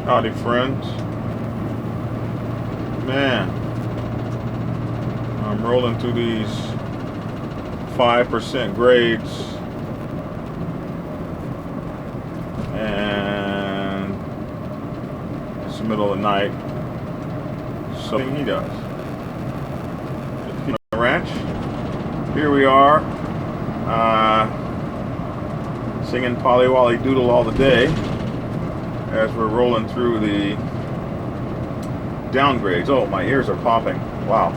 Howdy, friends. Man, I'm rolling through these 5% grades, and it's the middle of the night. Something he does. The ranch. Here we are, singing Polly Wolly Doodle all the day, as we're rolling through the downgrades. Oh, my ears are popping. Wow.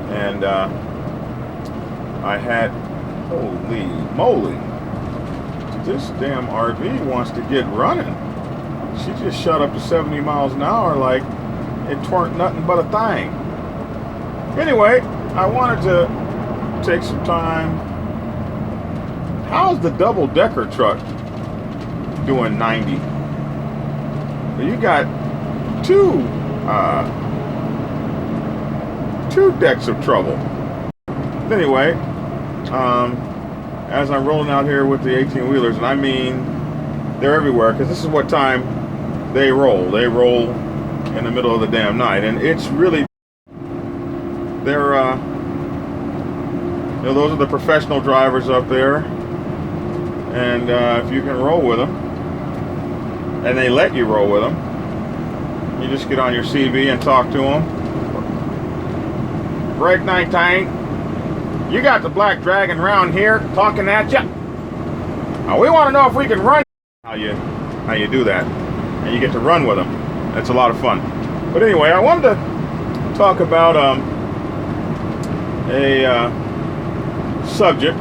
And I had, holy moly, this damn RV wants to get running. She just shot up to 70 miles an hour like it weren't nothing but a thing. Anyway, I wanted to take some time. How's the double-decker truck doing 90? You got two decks of trouble. Anyway, as I'm rolling out here with the 18-wheelers, and I mean they're everywhere, because this is what time they roll. They roll in the middle of the damn night, and it's really, they're you know, those are the professional drivers up there, and if you can roll with them, and they let you roll with them, you just get on your CV and talk to them. Break 19, you got the Black Dragon round here talking at you. Now we want to know if we can run. How you do that, and you get to run with them. It's a lot of fun. But anyway, I wanted to talk about a subject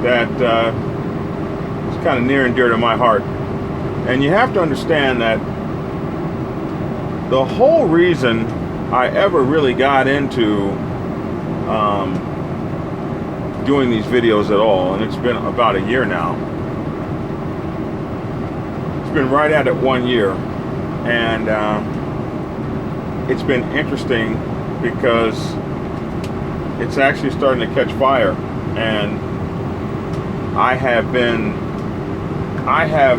that is kind of near and dear to my heart. And you have to understand that the whole reason I ever really got into doing these videos at all, and it's been about a year now. It's been right at it 1 year, and it's been interesting because it's actually starting to catch fire, and I have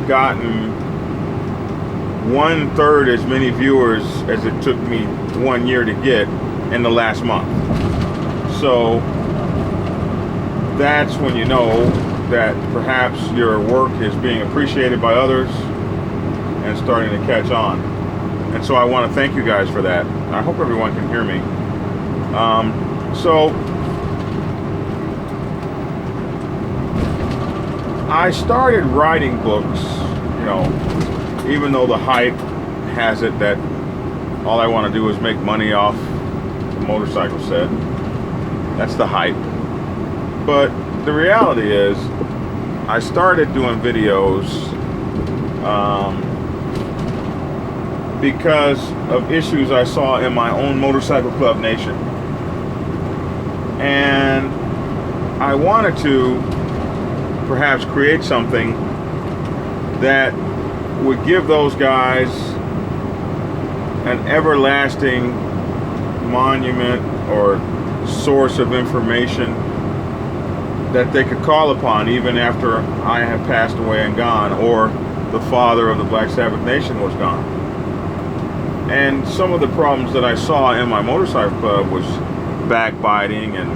gotten 1/3 as many viewers as it took me 1 year to get in the last month. So that's when you know that perhaps your work is being appreciated by others and starting to catch on. And so I want to thank you guys for that. I hope everyone can hear me. So I started writing books, you know, even though the hype has it that all I want to do is make money off the motorcycle set. That's the hype. But the reality is, I started doing videos because of issues I saw in my own motorcycle club nation. And I wanted to perhaps create something that would give those guys an everlasting monument or source of information that they could call upon even after I have passed away and gone, or the father of the Black Sabbath Nation was gone. And some of the problems that I saw in my motorcycle club was backbiting and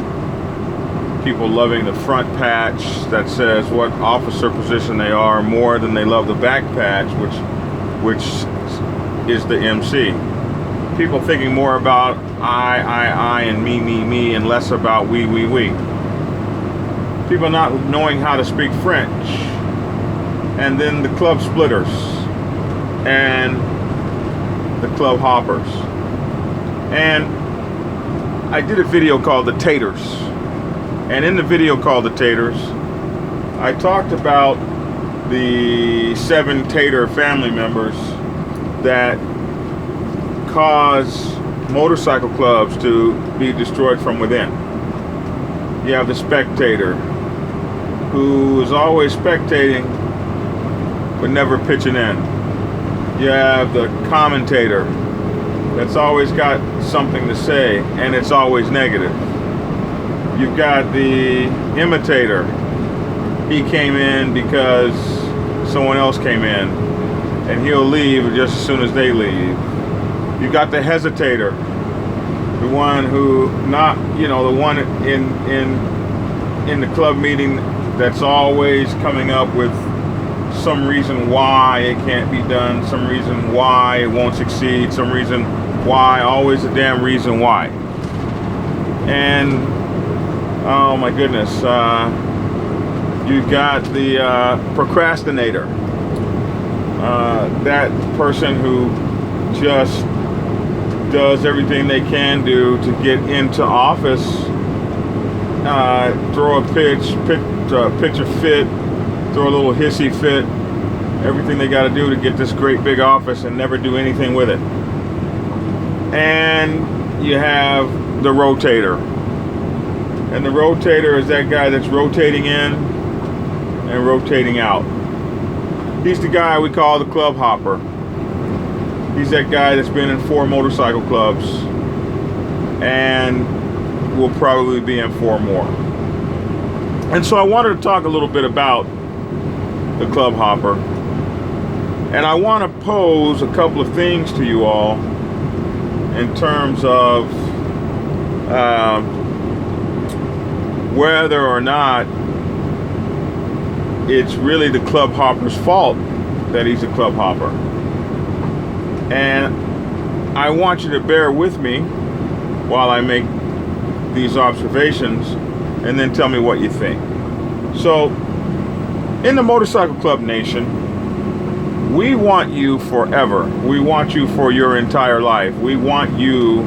people loving the front patch that says what officer position they are more than they love the back patch, which is the MC. People thinking more about I and me and less about we. People not knowing how to speak French. And then the club splitters and the club hoppers. And I did a video called The Taters. And in the video called The Taters, I talked about the 7 Tater family members that cause motorcycle clubs to be destroyed from within. You have the spectator, who is always spectating but never pitching in. You have the commentator that's always got something to say and it's always negative. You've got the imitator. He came in because someone else came in. and he'll leave just as soon as they leave. You got the hesitator, the one who the one in the club meeting that's always coming up with some reason why it can't be done, some reason why it won't succeed, some reason why, always a damn reason why. And oh my goodness, you've got the procrastinator, that person who just does everything they can do to get into office, throw a pitch a fit, throw a little hissy fit, everything they got to do to get this great big office and never do anything with it. And you have the rotator. And the rotator is that guy that's rotating in and rotating out. He's the guy we call the club hopper. He's that guy that's been in 4 motorcycle clubs and will probably be in 4 more. And so I wanted to talk a little bit about the club hopper. And I want to pose a couple of things to you all in terms of whether or not it's really the club hopper's fault that he's a club hopper. And I want you to bear with me while I make these observations and then tell me what you think. So, in the Motorcycle Club Nation, we want you forever. We want you for your entire life. We want you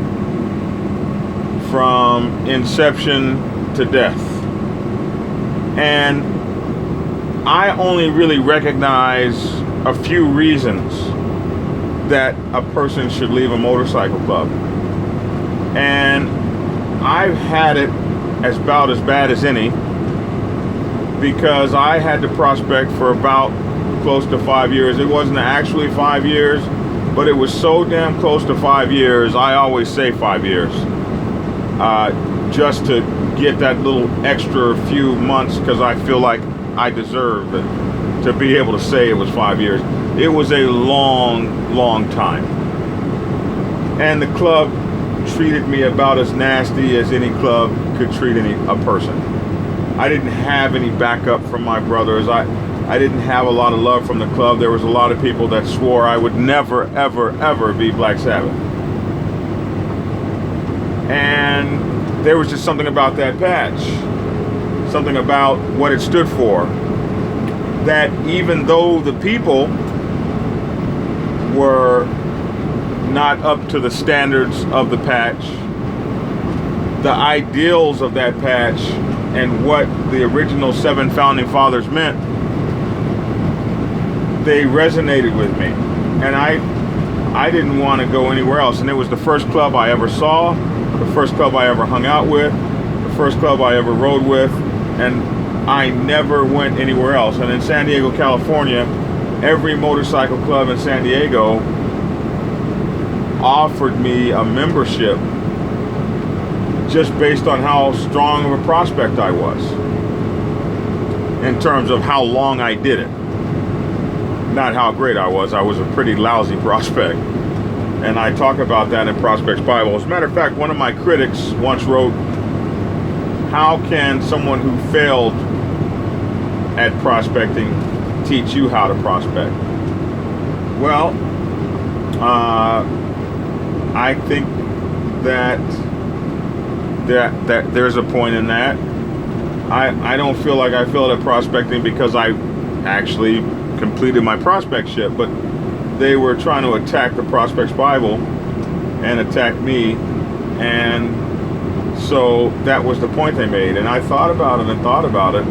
from inception to death. And I only really recognize a few reasons that a person should leave a motorcycle club. And I've had it about as bad as any, because I had to prospect for about close to 5 years. It wasn't actually 5 years, but it was so damn close to 5 years. I always say 5 years, just to get that little extra few months, because I feel like I deserve it, to be able to say it was 5 years. It was a long time. And the club treated me about as nasty as any club could treat a person. I didn't have any backup from my brothers. I didn't have a lot of love from the club. There was a lot of people that swore I would never, ever be Black Sabbath. And there was just something about that patch, something about what it stood for, that even though the people were not up to the standards of the patch, the ideals of that patch and what the original 7 founding fathers meant, they resonated with me. And I didn't want to go anywhere else. And it was the first club I ever saw, the first club I ever hung out with, the first club I ever rode with, and I never went anywhere else. And in San Diego, California, every motorcycle club in San Diego offered me a membership just based on how strong of a prospect I was, in terms of how long I did it, not how great I was. I was a pretty lousy prospect, and I talk about that in Prospect's Bible. As a matter of fact, one of my critics once wrote, how can someone who failed at prospecting teach you how to prospect? Well, I think that there's a point in that. I don't feel like I failed at prospecting because I actually completed my prospectship, but they were trying to attack the Prospect's Bible and attack me, and so that was the point they made. And I thought about it and thought about it,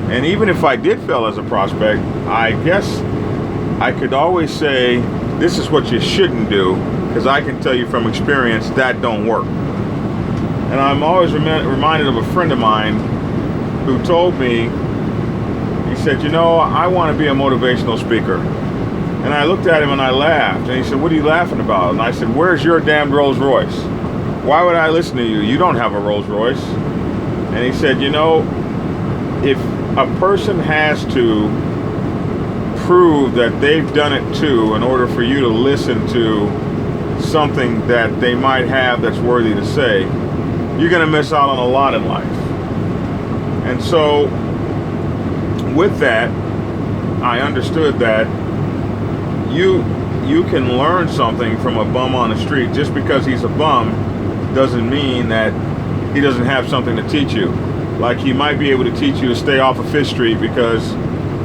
and even if I did fail as a prospect, I guess I could always say, this is what you shouldn't do, because I can tell you from experience that don't work. And I'm always reminded of a friend of mine who told me, he said, you know, I want to be a motivational speaker. And I looked at him and I laughed. And he said, what are you laughing about? And I said, where's your damn Rolls Royce? Why would I listen to you? You don't have a Rolls Royce. And he said, you know, if a person has to prove that they've done it too in order for you to listen to something that they might have that's worthy to say, you're going to miss out on a lot in life. And so with that, I understood that you can learn something from a bum on the street. Just because he's a bum doesn't mean that he doesn't have something to teach you. Like, he might be able to teach you to stay off of 5th Street because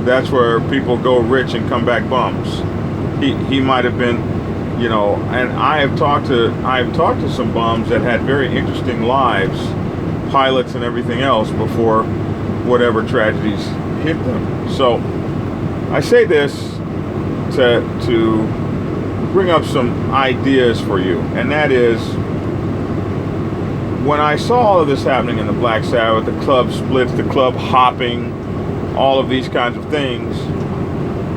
that's where people go rich and come back bums. He might have been, you know, and I have talked to some bums that had very interesting lives, pilots and everything else, before whatever tragedies hit them. So I say this to bring up some ideas for you, and that is, when I saw all of this happening in the Black Sabbath, the club splits, the club hopping, all of these kinds of things,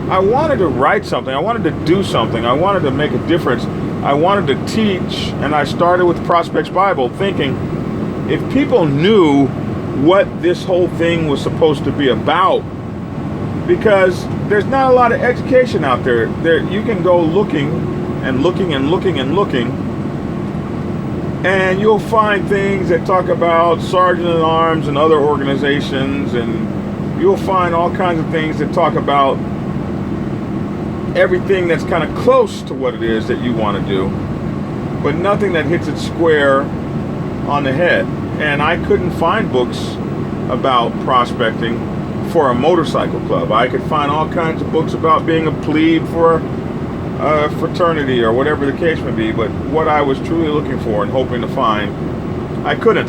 I wanted to write something. I wanted to do something. I wanted to make a difference. I wanted to teach, and I started with Prospects Bible, thinking if people knew what this whole thing was supposed to be about, because there's not a lot of education out there. You can go looking and looking and looking and looking, and you'll find things that talk about Sergeant-at-Arms and other organizations, and you'll find all kinds of things that talk about everything that's kind of close to what it is that you want to do, but nothing that hits it square on the head. And I couldn't find books about prospecting for a motorcycle club. I could find all kinds of books about being a plebe for a fraternity or whatever the case may be, but what I was truly looking for and hoping to find, I couldn't.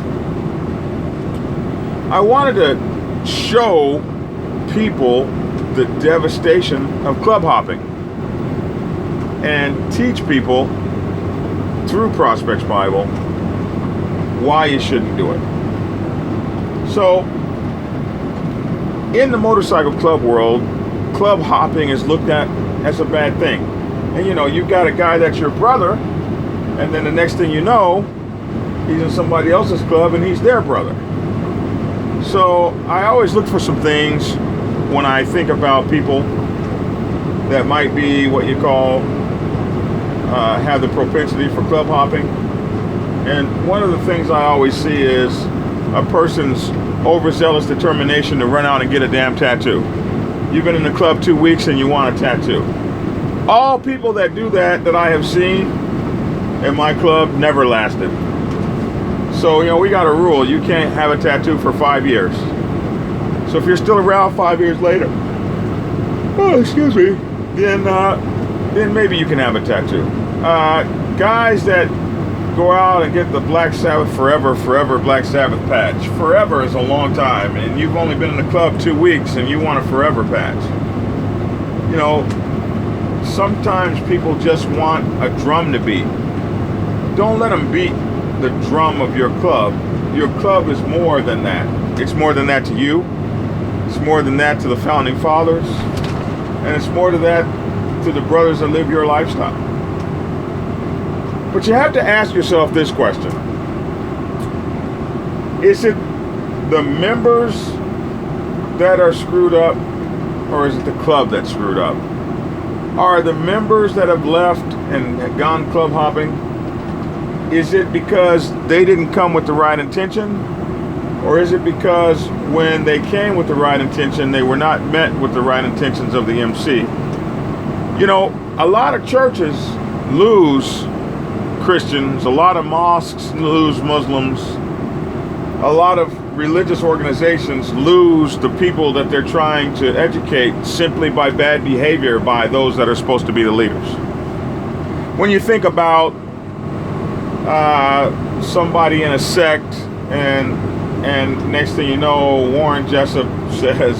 I wanted to show people the devastation of club hopping and teach people through Prospects Bible why you shouldn't do it. So, in the motorcycle club world, club hopping is looked at as a bad thing. And you know, you've got a guy that's your brother, and then the next thing you know, he's in somebody else's club and he's their brother. So I always look for some things when I think about people that might be what you call have the propensity for club hopping. And one of the things I always see is a person's overzealous determination to run out and get a damn tattoo. You've been in the club 2 weeks and you want a tattoo. All people that do that I have seen in my club never lasted. So, you know, we got a rule. You can't have a tattoo for 5 years. So if you're still around 5 years later, then maybe you can have a tattoo. Guys that go out and get the Black Sabbath forever Black Sabbath patch. Forever is a long time, and you've only been in the club 2 weeks and you want a forever patch. You know, sometimes people just want a drum to beat. Don't let them beat the drum of your club. Your club is more than that. It's more than that to you. It's more than that to the founding fathers. And it's more to that to the brothers that live your lifestyle. But you have to ask yourself this question. Is it the members that are screwed up, or is it the club that's screwed up? Are the members that have left and gone club hopping, is it because they didn't come with the right intention? Or is it because when they came with the right intention, they were not met with the right intentions of the MC? You know, a lot of churches lose Christians, a lot of mosques lose Muslims, a lot of religious organizations lose the people that they're trying to educate simply by bad behavior by those that are supposed to be the leaders. When you think about somebody in a sect and next thing you know, Warren Jessup says,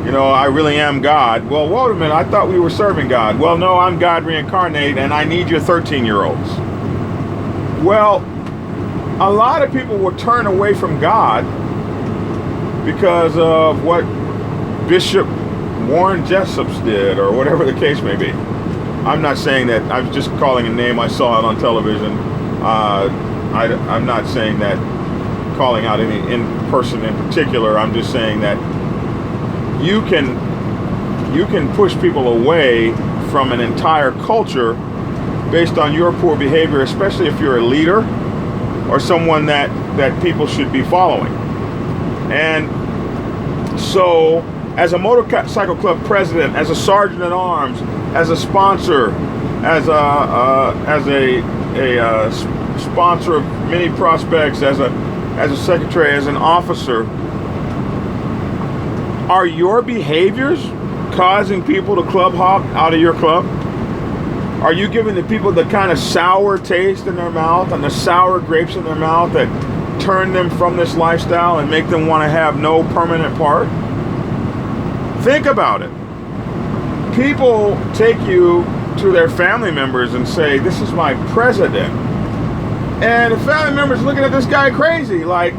you know, I really am God. Well, wait a minute, I thought we were serving God. Well, no, I'm God reincarnate, and I need your 13-year-olds. Well, a lot of people will turn away from God because of what Bishop Warren Jessup did, or whatever the case may be. I'm not saying that. I'm just calling a name. I saw it on television. I'm not saying that, calling out any in person in particular. I'm just saying that you can you can push people away from an entire culture based on your poor behavior, especially if you're a leader or someone that people should be following. And so, as a motorcycle club president, as a sergeant at arms, as a sponsor, as a sponsor of many prospects, as a secretary, as an officer, are your behaviors causing people to club hop out of your club? Are you giving the people the kind of sour taste in their mouth and the sour grapes in their mouth that turn them from this lifestyle and make them want to have no permanent part? Think about it. People take you to their family members and say, "This is my president." And the family members looking at this guy crazy, like,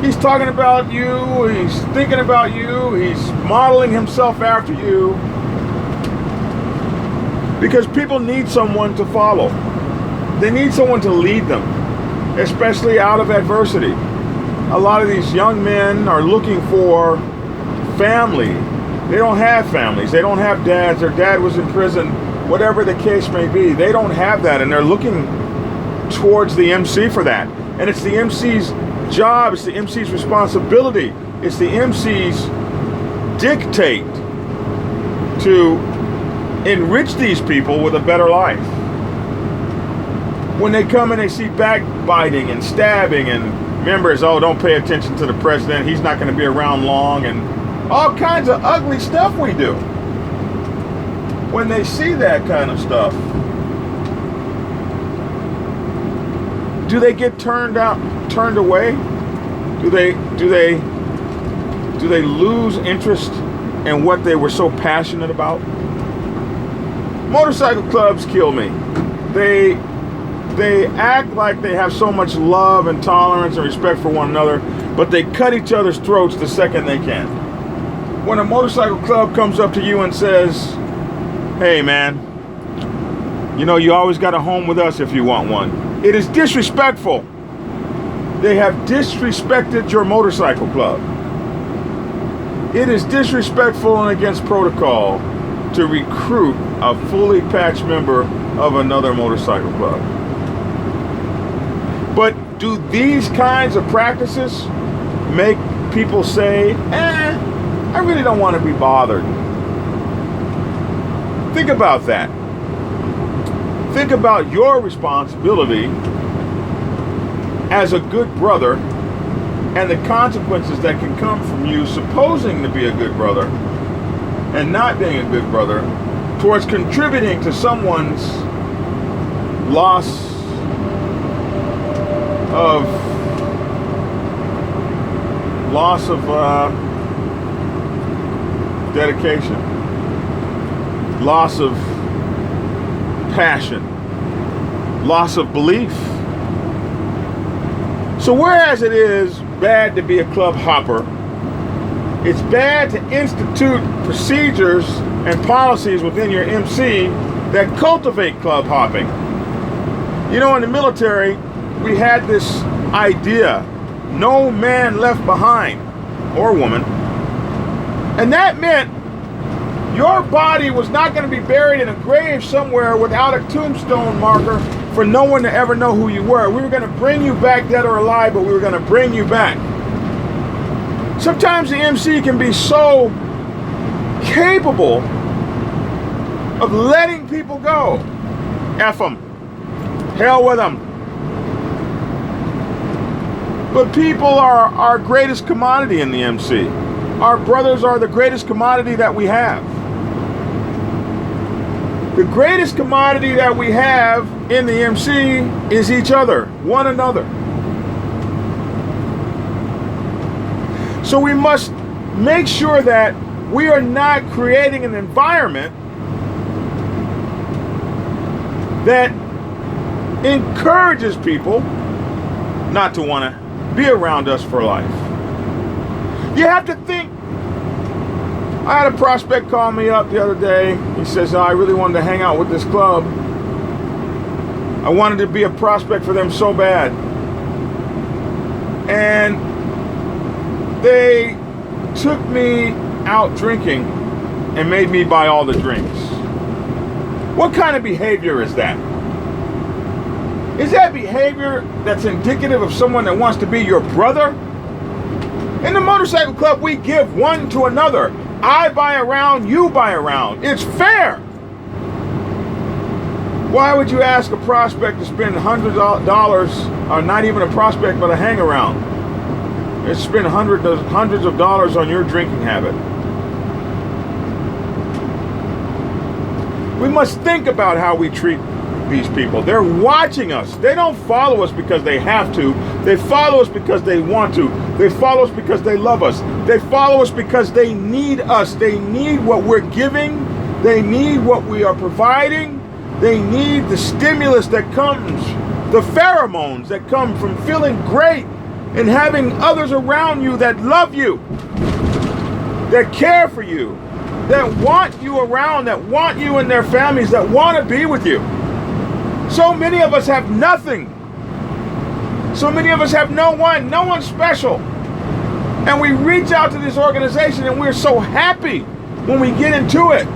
he's talking about you, he's thinking about you, he's modeling himself after you. Because people need someone to follow. They need someone to lead them, especially out of adversity. A lot of these young men are looking for family. They don't have families. They don't have dads. Their dad was in prison, whatever the case may be. They don't have that, and they're looking towards the MC for that. And it's the MC's job, it's the MC's responsibility, it's the MC's dictate to enrich these people with a better life. When they come and they see backbiting and stabbing and members, oh, don't pay attention to the president, he's not going to be around long, and all kinds of ugly stuff we do. When they see that kind of stuff, do they get turned away? Do they lose interest in what they were so passionate about? Motorcycle clubs kill me. They act like they have so much love and tolerance and respect for one another, but they cut each other's throats the second they can. When a motorcycle club comes up to you and says, "Hey man, you know you always got a home with us if you want one," it is disrespectful. They have disrespected your motorcycle club. It is disrespectful and against protocol to recruit a fully patched member of another motorcycle club. But do these kinds of practices make people say, I really don't want to be bothered? Think about that. Think about your responsibility as a good brother and the consequences that can come from you supposing to be a good brother and not being a good brother towards contributing to someone's loss of dedication, loss of passion, loss of belief. So whereas it is bad to be a club hopper, it's bad to institute procedures and policies within your MC that cultivate club hopping. You know, in the military, we had this idea, no man left behind, or woman. And that meant your body was not going to be buried in a grave somewhere without a tombstone marker for no one to ever know who you were. We were going to bring you back dead or alive, but we were going to bring you back. Sometimes the MC can be so capable of letting people go. F them. Hell with them. But people are our greatest commodity in the MC. Our brothers are the greatest commodity that we have. The greatest commodity that we have in the MC is each other, one another. So we must make sure that we are not creating an environment that encourages people not to want to be around us for life. You have to think. I had a prospect call me up the other day. He says, I really wanted to hang out with this club. I wanted to be a prospect for them so bad. And they took me out drinking and made me buy all the drinks. What kind of behavior is that? Is that behavior that's indicative of someone that wants to be your brother? In the motorcycle club, we give one to another. I buy a round, you buy a round. It's fair. Why would you ask a prospect to spend hundreds of dollars, or not even a prospect, but a hang around, and spend hundreds of dollars on your drinking habit? We must think about how we treat these people. They're watching us. They don't follow us because they have to. They follow us because they want to. They follow us because they love us. They follow us because they need us. They need what we're giving. They need what we are providing. They need the stimulus that comes, the pheromones that come from feeling great and having others around you that love you, that care for you, that want you around, that want you in their families, that want to be with you. So many of us have nothing. So many of us have no one special. And we reach out to this organization and we're so happy when we get into it.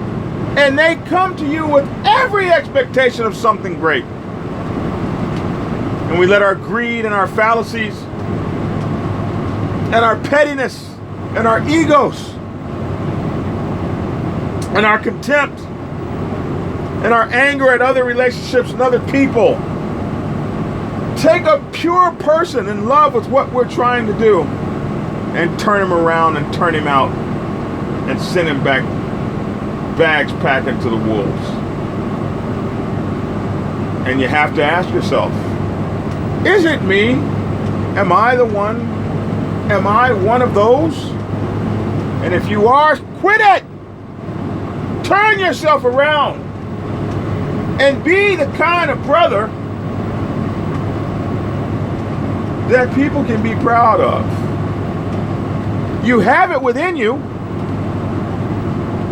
And they come to you with every expectation of something great. And we let our greed and our fallacies and our pettiness and our egos and our contempt and our anger at other relationships and other people take a pure person in love with what we're trying to do and turn him around and turn him out and send him back, bags packing to the wolves. And you have to ask yourself, is it me? Am I the one? Am I one of those? And if you are, quit it! Turn yourself around and be the kind of brother that people can be proud of. You have it within you.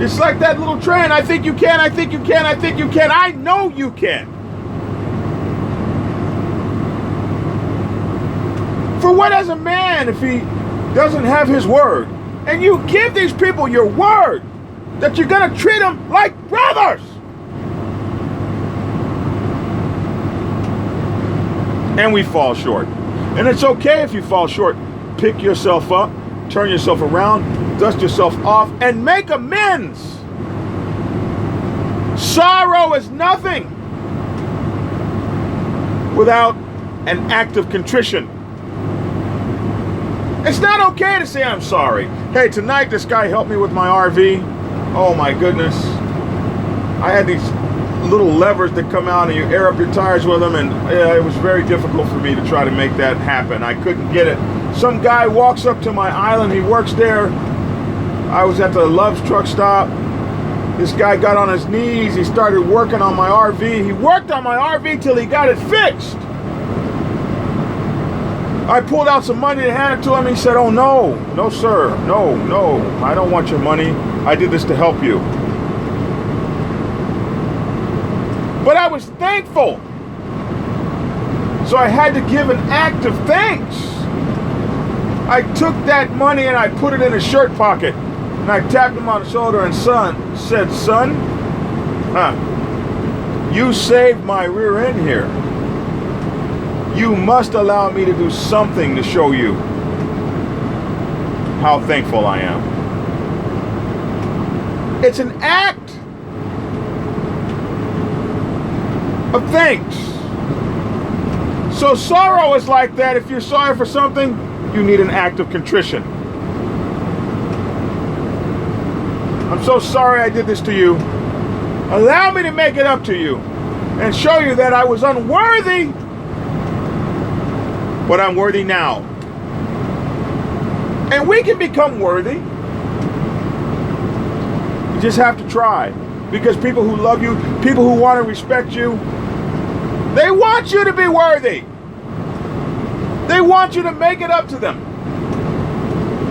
It's like that little train. I think you can, I think you can, I think you can. I know you can. For what is a man if he doesn't have his word? And you give these people your word that you're going to treat them like brothers. And we fall short. And it's okay if you fall short. Pick yourself up, turn yourself around, dust yourself off, and make amends. Sorrow is nothing without an act of contrition. It's not okay to say I'm sorry. Hey, tonight this guy helped me with my RV. Oh my goodness. I had these little levers that come out and you air up your tires with them, and it was very difficult for me to try to make that happen. I couldn't get it. Some guy walks up to my island. He works there. I was at the Love's truck stop. This guy got on his knees. He started working on my RV. He worked on my RV till he got it fixed. I pulled out some money to hand it to him. He said, oh no, no sir, no, I don't want your money. I did this to help you. But I was thankful. So I had to give an act of thanks. I took that money and I put it in a shirt pocket. And I tapped him on the shoulder and said, son, you saved my rear end here. You must allow me to do something to show you how thankful I am. It's an act of thanks. So sorrow is like that. If you're sorry for something, you need an act of contrition. I'm so sorry I did this to you. Allow me to make it up to you and show you that I was unworthy, but I'm worthy now. And we can become worthy. You just have to try. Because people who love you, people who want to respect you, they want you to be worthy. They want you to make it up to them.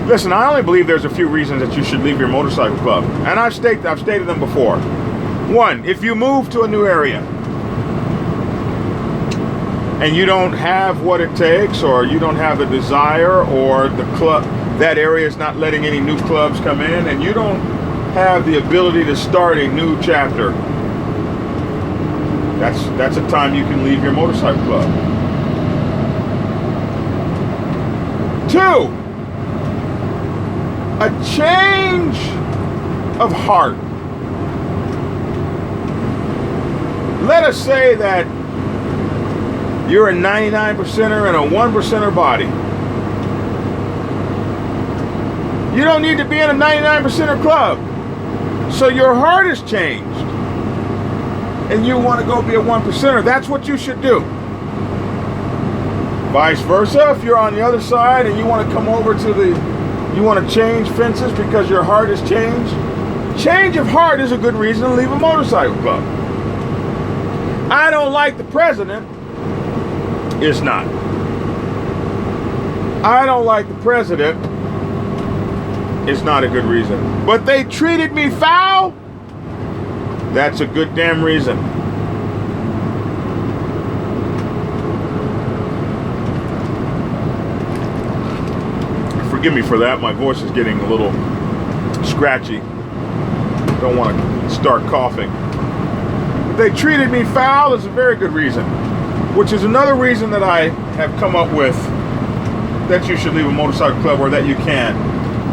Listen, I only believe there's a few reasons that you should leave your motorcycle club. And I've stated them before. One, if you move to a new area and you don't have what it takes, or you don't have the desire, or the club, that area is not letting any new clubs come in, and you don't have the ability to start a new chapter. That's a time you can leave your motorcycle club. 2, a change of heart. Let us say that you're a 99%er and a 1%er body. You don't need to be in a 99%er club. So your heart has changed. And you want to go be a 1%er. That's what you should do. Vice versa, if you're on the other side and you want to come over to you want to change fences because your heart has changed. Change of heart is a good reason to leave a motorcycle club. I don't like the president. It's not. I don't like the president. It's not a good reason. But they treated me foul. That's a good damn reason. Forgive me for that. My voice is getting a little scratchy. Don't want to start coughing. They treated me foul is a very good reason, which is another reason that I have come up with that you should leave a motorcycle club, or that you can.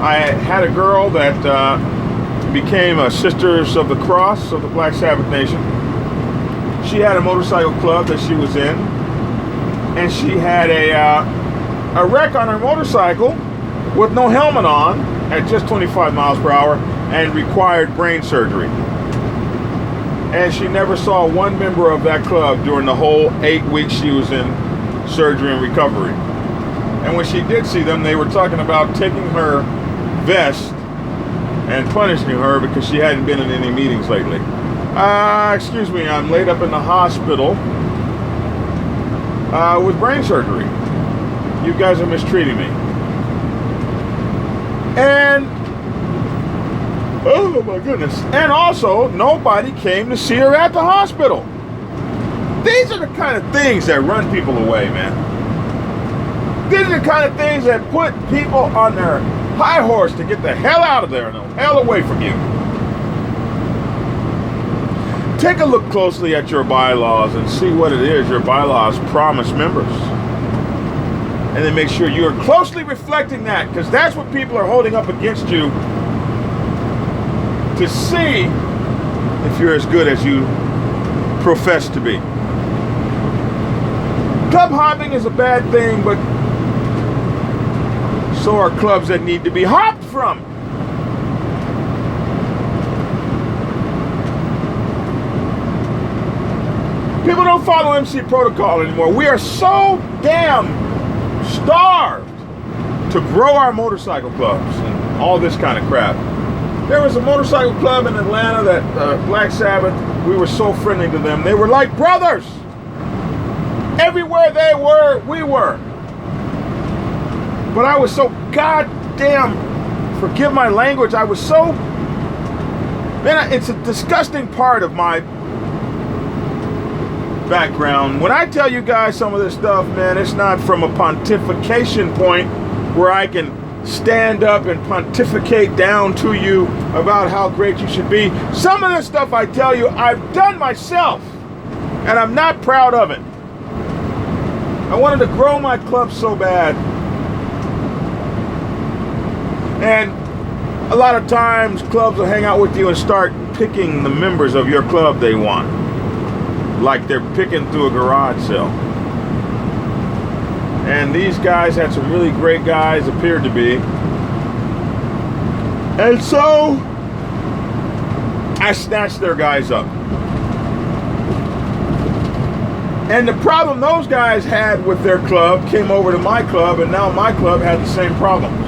I had a girl that became a Sisters of the Cross of the Black Sabbath Nation. She had a motorcycle club that she was in, and she had a wreck on her motorcycle with no helmet on at just 25 miles per hour and required brain surgery. And she never saw one member of that club during the whole 8 weeks she was in surgery and recovery. And when she did see them, they were talking about taking her vest and punishing her because she hadn't been in any meetings lately. Excuse me, I'm laid up in the hospital with brain surgery. You guys are mistreating me. And oh my goodness. And also, nobody came to see her at the hospital. These are the kind of things that run people away, man. These are the kind of things that put people on their high horse to get the hell out of there and the hell away from you. Take a look closely at your bylaws and see what it is your bylaws promise members. And then make sure you are closely reflecting that, because that's what people are holding up against you to see if you're as good as you profess to be. Club hopping is a bad thing, but so are clubs that need to be hopped from. People don't follow MC protocol anymore. We are so damn starved to grow our motorcycle clubs and all this kind of crap. There was a motorcycle club in Atlanta that Black Sabbath, we were so friendly to them. They were like brothers. Everywhere they were, we were. But I was so goddamn, forgive my language, I was so, man, it's a disgusting part of my background. When I tell you guys some of this stuff, man, it's not from a pontification point where I can stand up and pontificate down to you about how great you should be. Some of this stuff I tell you, I've done myself, and I'm not proud of it. I wanted to grow my club so bad. And a lot of times clubs will hang out with you and start picking the members of your club they want. Like they're picking through a garage sale. And these guys had some really great guys, appeared to be. And so I snatched their guys up. And the problem those guys had with their club came over to my club, and now my club had the same problems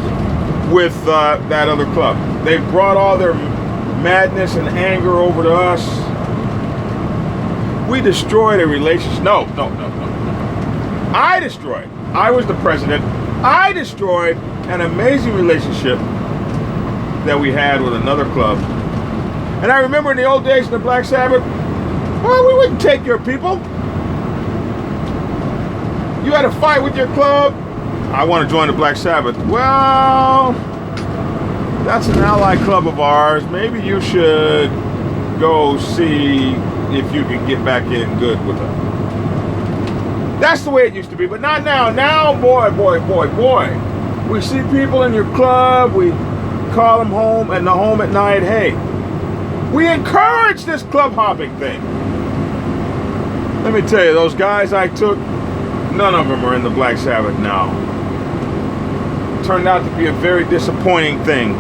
with that other club. They brought all their madness and anger over to us. We destroyed a relationship. No. I destroyed. I was the president. I destroyed an amazing relationship that we had with another club. And I remember in the old days in the Black Sabbath, well, we wouldn't take your people. You had a fight with your club. I want to join the Black Sabbath. Well, that's an ally club of ours. Maybe you should go see if you can get back in good with them. That's the way it used to be, but not now. Now, boy. We see people in your club, we call them home, and the home at night, hey, we encourage this club hopping thing. Let me tell you, those guys I took, none of them are in the Black Sabbath now. Turned out to be a very disappointing thing.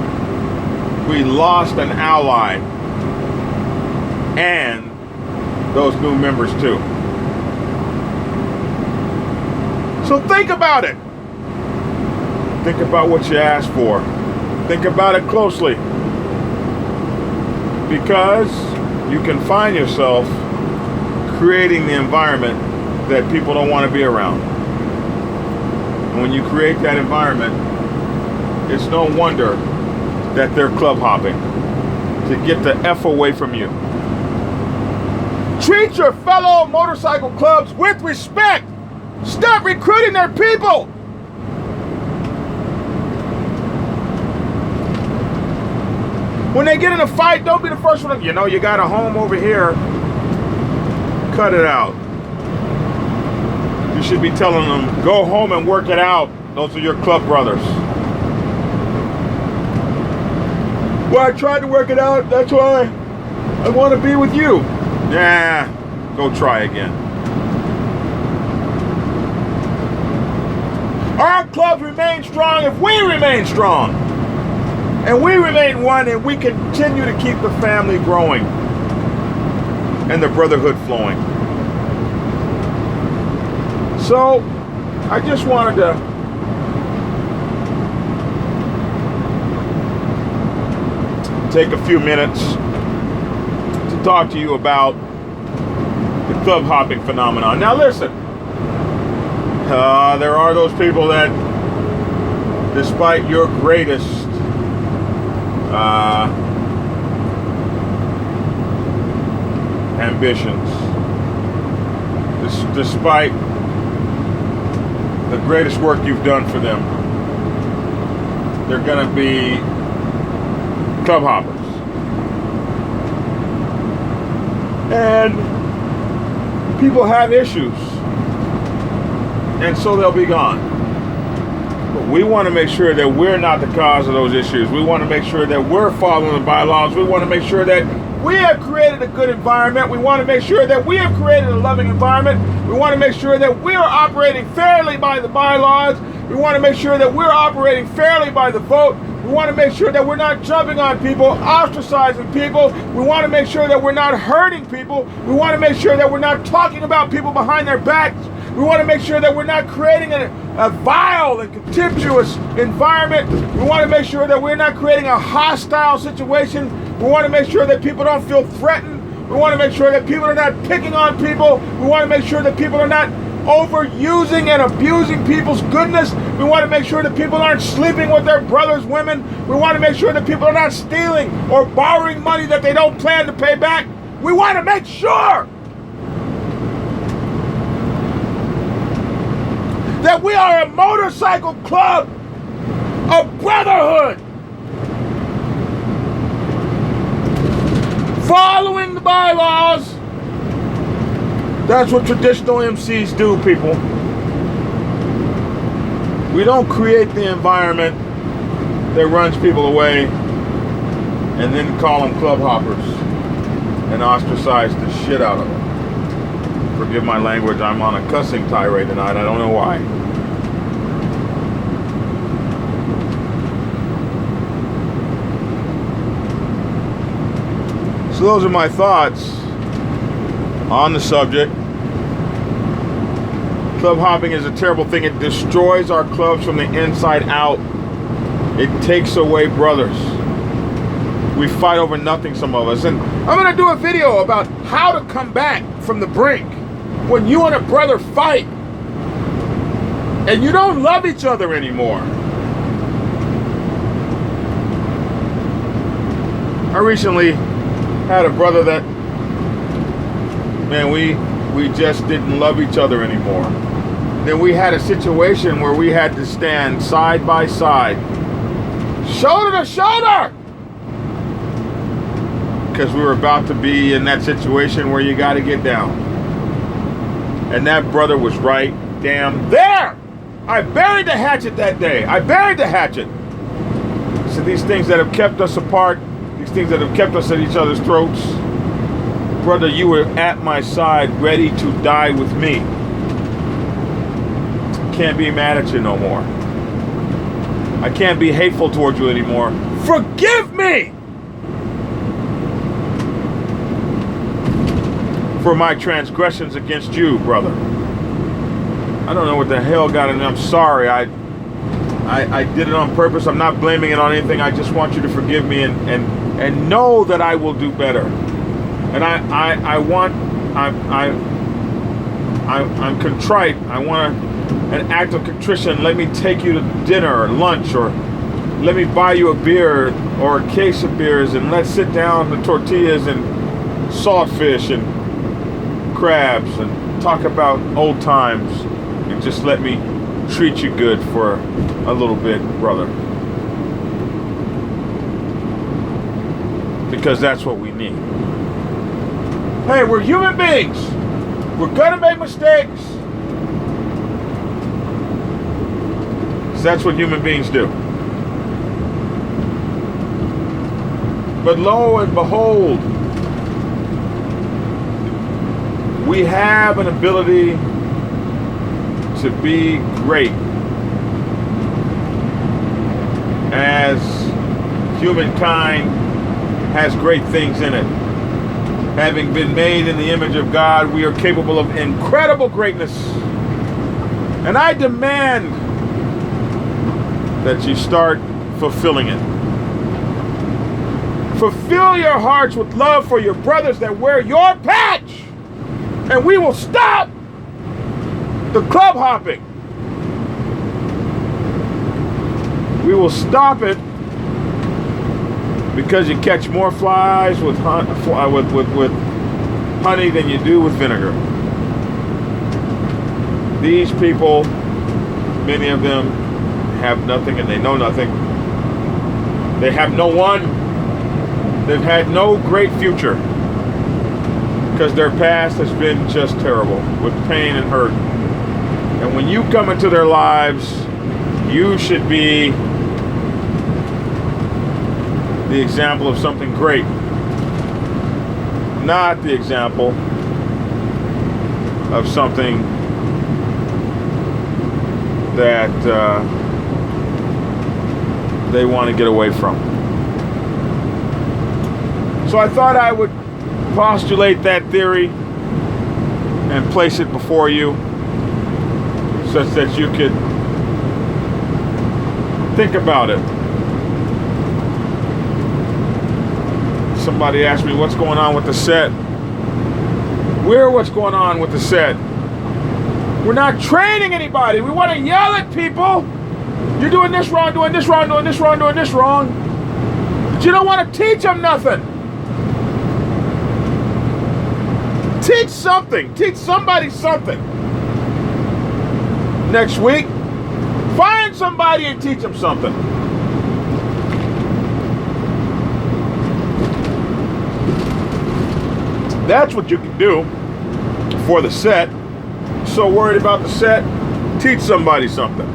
We lost an ally and those new members too. So think about it. Think about what you asked for. Think about it closely. Because you can find yourself creating the environment that people don't want to be around. And when you create that environment, it's no wonder that they're club hopping to get the F away from you. Treat your fellow motorcycle clubs with respect. Stop recruiting their people. When they get in a fight, don't be the first one to, you got a home over here. Cut it out. You should be telling them, go home and work it out. Those are your club brothers. Well, I tried to work it out. That's why I want to be with you. Yeah, go try again. Our clubs remain strong if we remain strong. And we remain one, and we continue to keep the family growing and the brotherhood flowing. So, I just wanted to take a few minutes to talk to you about the club hopping phenomenon. Now listen, there are those people that, despite your greatest ambitions, despite the greatest work you've done for them, they're going to be club hoppers. And people have issues, and so they'll be gone. But we want to make sure that we're not the cause of those issues. We want to make sure that we're following the bylaws. We want to make sure that we have created a good environment. We want to make sure that we have created a loving environment. We want to make sure that we are operating fairly by the bylaws. We want to make sure that we're operating fairly by the vote. We want to make sure that we're not jumping on people, ostracizing people. We want to make sure that we're not hurting people. We want to make sure that we're not talking about people behind their backs. We want to make sure that we're not creating a vile and contemptuous environment. We want to make sure that we're not creating a hostile situation. We want to make sure that people don't feel threatened. We want to make sure that people are not picking on people. We want to make sure that people are not overusing and abusing people's goodness. We want to make sure that people aren't sleeping with their brothers' women. We want to make sure that people are not stealing or borrowing money that they don't plan to pay back. We want to make sure that we are a motorcycle club of brotherhood, following the bylaws. That's what traditional MCs do, people. We don't create the environment that runs people away and then call them club hoppers and ostracize the shit out of them. Forgive my language, I'm on a cussing tirade tonight, I don't know why. So those are my thoughts on the subject. Club hopping is a terrible thing. It destroys our clubs from the inside out. It takes away brothers. We fight over nothing, some of us. And I'm going to do a video about how to come back from the brink when you and a brother fight and you don't love each other anymore. I recently had a brother that, man, we just didn't love each other anymore. Then we had a situation where we had to stand side by side, shoulder to shoulder. Because we were about to be in that situation where you got to get down. And that brother was right damn there. I buried the hatchet that day. I buried the hatchet. So these things that have kept us apart, these things that have kept us at each other's throats, brother, you were at my side ready to die with me. Can't be mad at you no more. I can't be hateful towards you anymore. Forgive me for my transgressions against you, brother. I don't know what the hell got in me. I'm sorry. I did it on purpose. I'm not blaming it on anything. I just want you to forgive me and know that I will do better. And I'm contrite. I want an act of contrition. Let me take you to dinner or lunch, or let me buy you a beer or a case of beers, and let's sit down with tortillas and saltfish and crabs and talk about old times, and just let me treat you good for a little bit, brother. Because that's what we need. Hey, we're human beings. We're gonna make mistakes. That's what human beings do. But lo and behold, we have an ability to be great as humankind has great things in it. Having been made in the image of God, we are capable of incredible greatness. And I demand that you start fulfilling it. Fulfill your hearts with love for your brothers that wear your patch, and we will stop the club hopping. We will stop it because you catch more flies with honey than you do with vinegar. These people, many of them, have nothing and they know nothing. They have no one. They've had no great future because their past has been just terrible with pain and hurt. And when you come into their lives, you should be the example of something great, not the example of something that they want to get away from. So I thought I would postulate that theory and place it before you such that you could think about it. Somebody asked me what's going on with the set. What's going on with the set? We're not training anybody. We want to yell at people. You're doing this wrong, doing this wrong, doing this wrong, doing this wrong. But you don't want to teach them nothing. Teach something. Teach somebody something. Next week, find somebody and teach them something. That's what you can do for the set. So worried about the set, teach somebody something.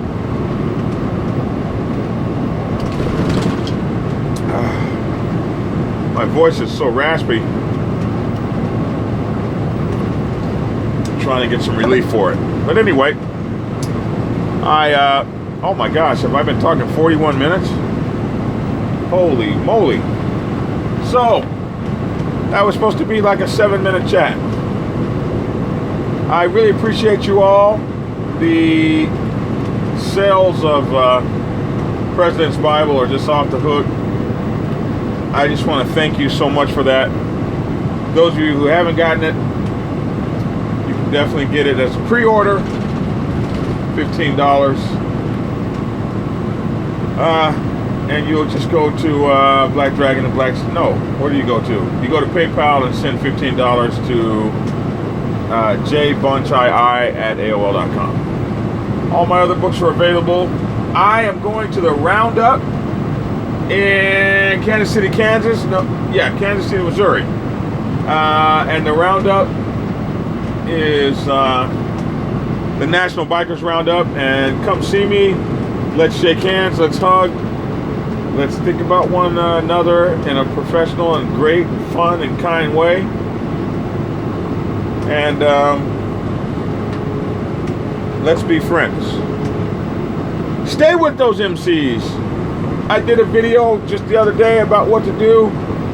My voice is so raspy. I'm trying to get some relief for it. But anyway, oh my gosh, have I been talking 41 minutes? Holy moly. So, that was supposed to be like a 7-minute chat. I really appreciate you all. The sales of President's Bible are just off the hook. I just want to thank you so much for that. Those of you who haven't gotten it, you can definitely get it as a pre-order. $15. And you'll just go to Black Dragon and Black... No, where do you go to? You go to PayPal and send $15 to jbunchii@aol.com. All my other books are available. I am going to the Roundup in Kansas City, Kansas. No, yeah, Kansas City, Missouri. And the roundup is the National Bikers Roundup. And come see me. Let's shake hands. Let's hug. Let's think about one another in a professional and great, fun, and kind way. And let's be friends. Stay with those MCs. I did a video just the other day about what to do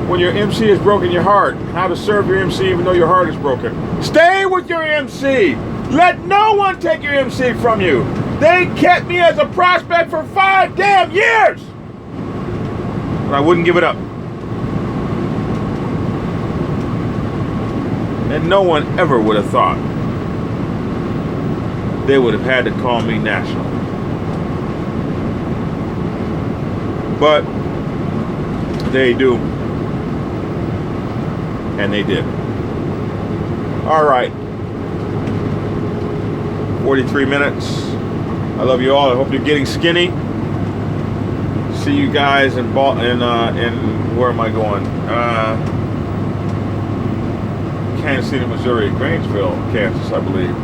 when your MC has broken your heart. How to serve your MC even though your heart is broken. Stay with your MC. Let no one take your MC from you. They kept me as a prospect for 5 damn years. But I wouldn't give it up. And no one ever would have thought they would have had to call me national. But they do. And they did. All right. 43 minutes. I love you all. I hope you're getting skinny. See you guys in where am I going? Kansas City, Missouri, Grangeville, Kansas, I believe.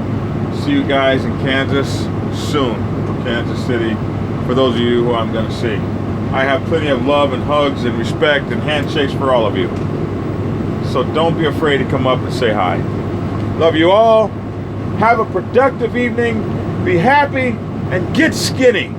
See you guys in Kansas soon. Kansas City, for those of you who I'm going to see. I have plenty of love and hugs and respect and handshakes for all of you. So don't be afraid to come up and say hi. Love you all. Have a productive evening. Be happy and get skinny.